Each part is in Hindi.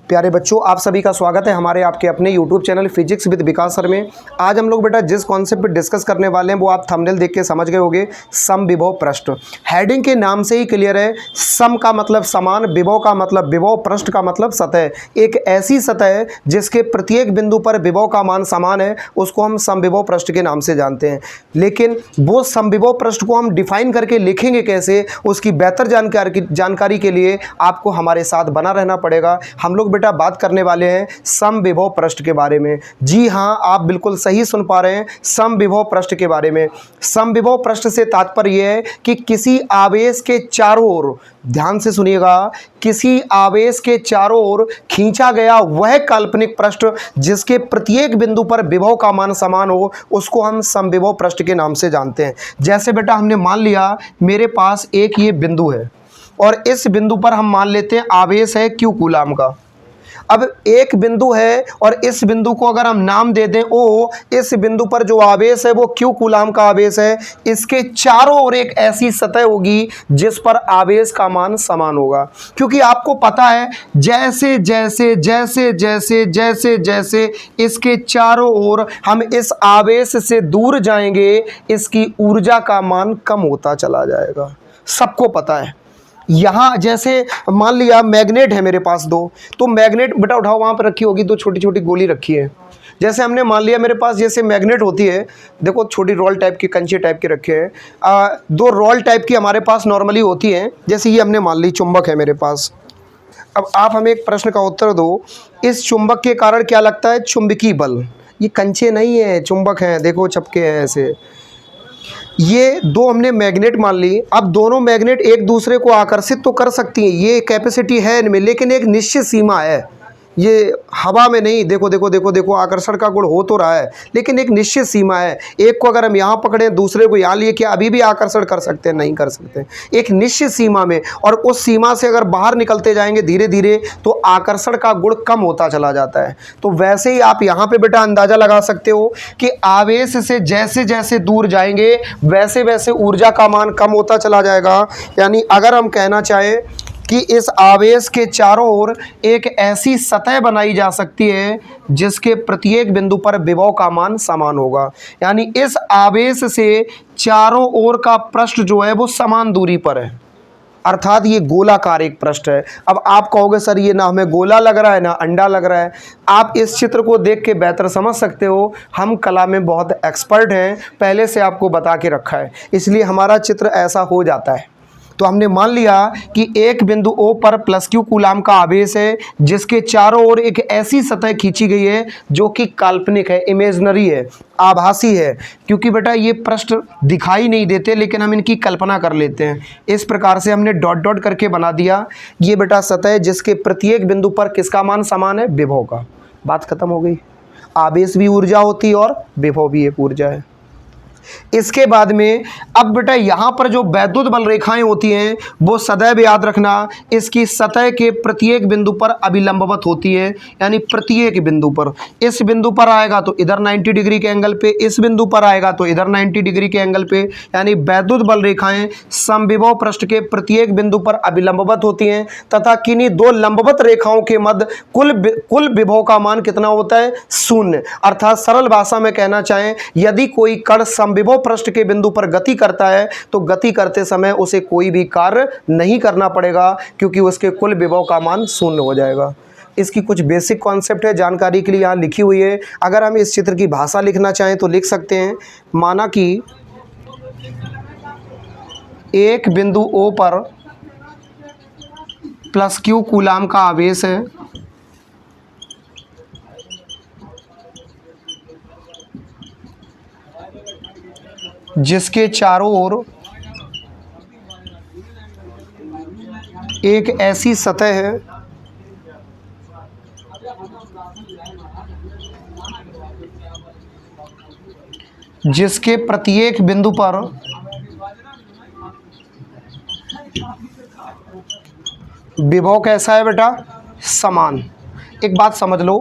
प्यारे बच्चों, आप सभी का स्वागत है हमारे आपके अपने YouTube channel physics with Vikas sir में। आज हम लोग बेटा जिस कॉन्सेप्ट पे डिस्कस करने वाले हैं वो आप थंबनेल देख के समझ गए होंगे। समविभव पृष्ठ, हेडिंग के नाम से ही क्लियर है। सम का मतलब समान, विभव का मतलब विभव, पृष्ठ का मतलब सतह। एक ऐसी सतह जिसके प्रत्येक बिंदु पर विभव का मान समान है उसको हम समविभव पृष्ठ के नाम से जानते हैं। लेकिन वो समविभव पृष्ठ को हम डिफाइन करके लिखेंगे कैसे, उसकी बेहतर जानकारी के लिए आपको हमारे साथ बना रहना पड़ेगा। हम लोग बेटा बात करने वाले हैं समविभव पृष्ठ के बारे में। जी हाँ, आप बिल्कुल सही सुन पा रहे हैं, समविभव पृष्ठ के बारे में। समविभव पृष्ठ से तात्पर्य यह है कि किसी आवेश के चारों ओर, ध्यान से सुनिएगा, किसी आवेश के चारों ओर खींचा गया वह काल्पनिक पृष्ठ जिसके प्रत्येक बिंदु पर विभव का मान समान हो उसको हम समविभव पृष्ठ के नाम से जानते हैं। जैसे बेटा हमने मान लिया मेरे पास एक ये बिंदु है और इस बिंदु पर हम मान लेते हैं आवेश है Q कूलाम का। अब एक बिंदु है और इस बिंदु को अगर हम नाम दे दें O, इस बिंदु पर जो आवेश है वो Q कूलाम का आवेश है। इसके चारों ओर एक ऐसी सतह होगी जिस पर आवेश का मान समान होगा। क्योंकि आपको पता है जैसे जैसे जैसे जैसे जैसे जैसे इसके चारों ओर हम इस आवेश से दूर जाएंगे इसकी ऊर्जा का मान कम होता चला जाएगा। सबको पता है। यहाँ जैसे मान लिया मैग्नेट है मेरे पास दो, तो मैग्नेट बेटा उठाओ, वहाँ पर रखी होगी दो छोटी छोटी गोली रखी है। जैसे हमने मान लिया मेरे पास जैसे मैग्नेट होती है, देखो छोटी रोल टाइप की, कंचे टाइप की रखे हैं। दो रोल टाइप की हमारे पास नॉर्मली होती हैं। जैसे ये हमने मान ली चुंबक है मेरे पास। अब आप हमें एक प्रश्न का उत्तर दो, इस चुंबक के कारण क्या लगता है? चुंबकीय बल। ये कंचे नहीं है, चुंबक हैं, देखो चपके हैं ऐसे। ये दो हमने मैग्नेट मान ली। अब दोनों मैग्नेट एक दूसरे को आकर्षित तो कर सकती हैं, ये कैपेसिटी है इनमें, लेकिन एक निश्चित सीमा है। ये हवा में नहीं, देखो देखो देखो देखो आकर्षण का गुण हो तो रहा है लेकिन एक निश्चित सीमा है। एक को अगर हम यहाँ पकड़ें दूसरे को यहाँ लिए, क्या अभी भी आकर्षण कर सकते हैं? नहीं कर सकते, एक निश्चित सीमा में। और उस सीमा से अगर बाहर निकलते जाएंगे धीरे धीरे तो आकर्षण का गुण कम होता चला जाता है। तो वैसे ही आप यहाँ पे बेटा अंदाजा लगा सकते हो कि आवेश से जैसे जैसे दूर जाएंगे वैसे वैसे ऊर्जा का मान कम होता चला जाएगा। यानी अगर हम कहना चाहें कि इस आवेश के चारों ओर एक ऐसी सतह बनाई जा सकती है जिसके प्रत्येक बिंदु पर विभव का मान समान होगा। यानी इस आवेश से चारों ओर का पृष्ठ जो है वो समान दूरी पर है, अर्थात ये गोलाकार एक पृष्ठ है। अब आप कहोगे सर ये ना हमें गोला लग रहा है ना अंडा लग रहा है। आप इस चित्र को देख के बेहतर समझ सकते हो, हम कला में बहुत एक्सपर्ट हैं, पहले से आपको बता के रखा है, इसलिए हमारा चित्र ऐसा हो जाता है। तो हमने मान लिया कि एक बिंदु O पर प्लस Q कूलाम का आवेश है जिसके चारों ओर एक ऐसी सतह खींची गई है जो कि काल्पनिक है, इमेजिनरी है, आभासी है। क्योंकि बेटा ये पृष्ठ दिखाई नहीं देते लेकिन हम इनकी कल्पना कर लेते हैं। इस प्रकार से हमने डॉट डॉट करके बना दिया ये बेटा सतह है जिसके प्रत्येक बिंदु पर किसका मान समान है? विभव का। बात खत्म हो गई। आवेश भी ऊर्जा होती है और विभव भी एक ऊर्जा है। इसके बाद में अब बेटा यहाँ पर जो वैद्युत बल रेखाएं होती हैं वो सदैव याद रखना इसकी सतह के प्रत्येक बिंदु पर अभिलंबवत होती है। यानी प्रत्येक बिंदु पर, इस बिंदु पर आएगा तो इधर 90 डिग्री के एंगल पे, इस बिंदु पर आएगा तो इधर 90 डिग्री के एंगल पे। यानी वैद्युत बल रेखाएं समविभव पृष्ठ के प्रत्येक बिंदु पर अभिलंबवत होती हैं तथा किन्हीं दो लंबवत रेखाओं के मध्य कुल विभव का मान कितना होता है? शून्य। अर्थात सरल भाषा में कहना चाहें, यदि कोई कण विभव पृष्ठ के बिंदु पर गति करता है तो गति करते समय उसे कोई भी कार्य नहीं करना पड़ेगा क्योंकि उसके कुल विभव का मान शून्य हो जाएगा। इसकी कुछ बेसिक कॉन्सेप्ट है, जानकारी के लिए यहाँ लिखी हुई है। अगर हम इस चित्र की भाषा लिखना चाहें तो लिख सकते हैं। माना कि एक बिंदु O पर प्लस Q कूलाम का आवेश है जिसके चारों ओर एक ऐसी सतह है जिसके प्रत्येक बिंदु पर विभव कैसा है बेटा? समान। एक बात समझ लो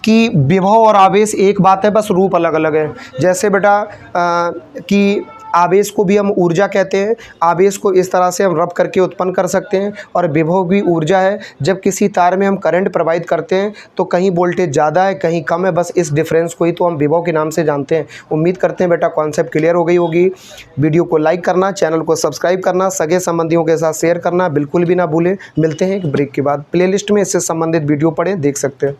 कि विभव और आवेश एक बात है, बस रूप अलग अलग है। जैसे बेटा कि आवेश को भी हम ऊर्जा कहते हैं। आवेश को इस तरह से हम रब करके उत्पन्न कर सकते हैं। और विभव भी ऊर्जा है। जब किसी तार में हम करंट प्रवाहित करते हैं तो कहीं वोल्टेज ज़्यादा है, कहीं कम है, बस इस डिफरेंस को ही तो हम विभव के नाम से जानते हैं। उम्मीद करते हैं बेटा कॉन्सेप्ट क्लियर हो गई होगी। वीडियो को लाइक करना, चैनल को सब्सक्राइब करना, सगे संबंधियों के साथ शेयर करना बिल्कुल भी ना भूलें। मिलते हैं एक ब्रेक के बाद। प्लेलिस्ट में इससे संबंधित वीडियो पढ़ें, देख सकते हैं।